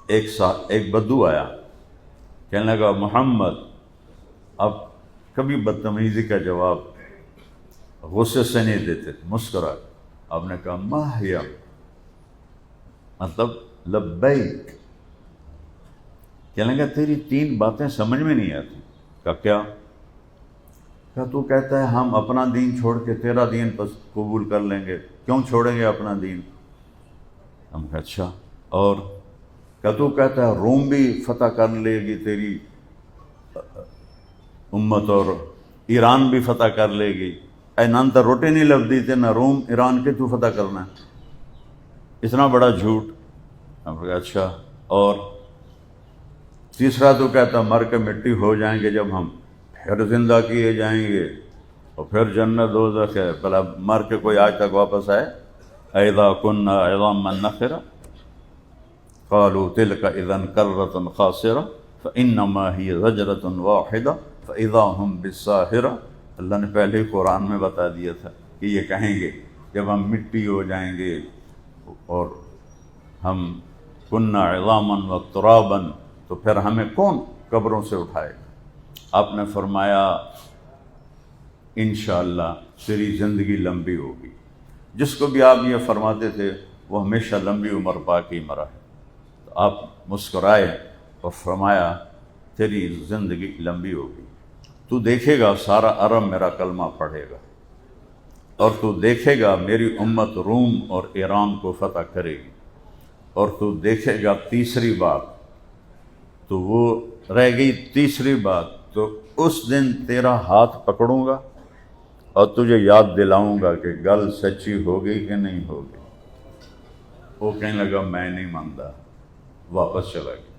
ایک بدو آیا، کہنے لگا محمد اب کبھی بدتمیزی کا جواب غصے سے نہیں دیتے، مسکرا۔ آپ نے کہا ماہیم، مطلب لبیک۔ کہنے لگا تیری 3 باتیں سمجھ میں نہیں آتی۔ کہا کیا؟ کہا تو کہتا ہے ہم اپنا دین چھوڑ کے تیرا دین قبول کر لیں گے، کیوں چھوڑیں گے اپنا دین؟ ہم کہا اچھا، اور کہا تو کہتا ہے روم بھی فتح کر لے گی تیری امت اور ایران بھی فتح کر لے گی، اے نان تا روٹی نہیں لبدی تے نہ روم ایران کے تو فتح کرنا ہے، اتنا بڑا جھوٹ۔ ہم کہا اچھا، اور تیسرا تو کہتا مر کے مٹی ہو جائیں گے جب ہم پھر زندہ کیے جائیں گے اور پھر جنت دوزخ ہے، بھلا مر کے کوئی آج تک واپس آئے؟ اذا كنا عظاما نخرا قالوا تلك اذا كرة خاسرة فانما هي زجرة واحدة فاذا هم بالساهرة۔ اللہ نے پہلے ہی قرآن میں بتا دیا تھا کہ یہ کہیں گے جب ہم مٹی ہو جائیں گے اور ہم كنا عظاما وترابا، تو پھر ہمیں کون قبروں سے اٹھائے گا؟ آپ نے فرمایا انشاءاللہ تیری زندگی لمبی ہوگی۔ جس کو بھی آپ یہ فرماتے تھے وہ ہمیشہ لمبی عمر پا کے مرا ہے۔ تو آپ مسکرائے اور فرمایا تیری زندگی لمبی ہوگی، تو دیکھے گا سارا عرب میرا کلمہ پڑھے گا، اور تو دیکھے گا میری امت روم اور ایران کو فتح کرے گی، اور تو دیکھے گا تیسری بات، تو وہ رہ گئی تیسری بات، تو اس دن تیرا ہاتھ پکڑوں گا اور تجھے یاد دلاؤں گا کہ گل سچی ہو گئی کہ نہیں ہو گئی۔ وہ کہنے لگا میں نہیں مانتا، واپس چلا گیا۔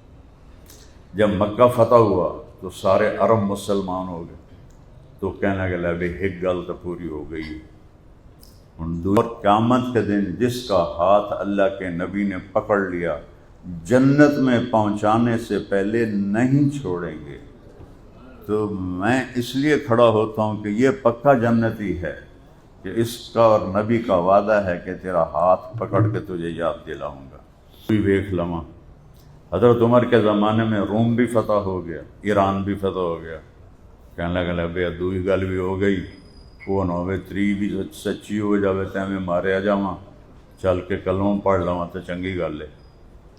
جب مکہ فتح ہوا تو سارے عرب مسلمان ہو گئے، تو کہنے لگا بھائی ایک گل تو پوری ہو گئی۔ اور قیامت کے دن جس کا ہاتھ اللہ کے نبی نے پکڑ لیا جنت میں پہنچانے سے پہلے نہیں چھوڑیں گے۔ تو میں اس لیے کھڑا ہوتا ہوں کہ یہ پکا جنتی ہے کہ اس کا اور نبی کا وعدہ ہے کہ تیرا ہاتھ پکڑ کے تجھے یاد دلاؤں گا۔ کوئی دیکھ لما حضرت عمر کے زمانے میں روم بھی فتح ہو گیا، ایران بھی فتح ہو گیا۔ کہنے لگا بے دوئی گل بھی ہو گئی، کون ہوئے تری بھی سچی ہو جاوے تے میں ماریا جاواں، چل کے کلمہ پڑھ لواں تو چنگی گل ہے۔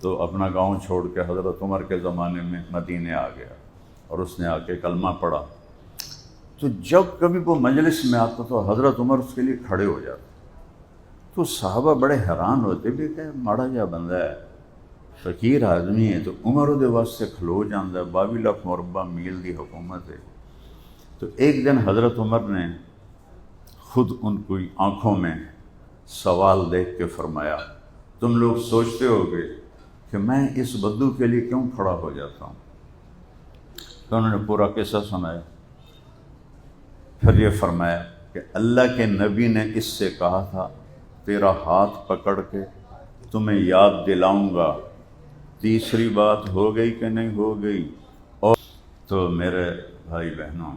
تو اپنا گاؤں چھوڑ کے حضرت عمر کے زمانے میں مدینے آ گیا اور اس نے آ کے کلمہ پڑھا۔ تو جب کبھی وہ مجلس میں آتا تو حضرت عمر اس کے لیے کھڑے ہو جاتے، تو صحابہ بڑے حیران ہوتے بھی کہ ماڑا جا بندہ ہے، فقیر آدمی ہے، تو عمر دے واسطے کھلو جاندہ ہے، 22 لاکھ مربع میل دی حکومت ہے۔ تو ایک دن حضرت عمر نے خود ان کی آنکھوں میں سوال دیکھ کے فرمایا تم لوگ سوچتے ہوگے کہ میں اس بدو کے لیے کیوں کھڑا ہو جاتا ہوں؟ تو انہوں نے پورا قصہ سنایا، پھر یہ فرمایا کہ اللہ کے نبی نے اس سے کہا تھا تیرا ہاتھ پکڑ کے تمہیں یاد دلاؤں گا، تیسری بات ہو گئی کہ نہیں ہو گئی؟ اور تو میرے بھائی بہنوں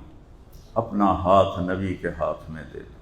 اپنا ہاتھ نبی کے ہاتھ میں دے دو۔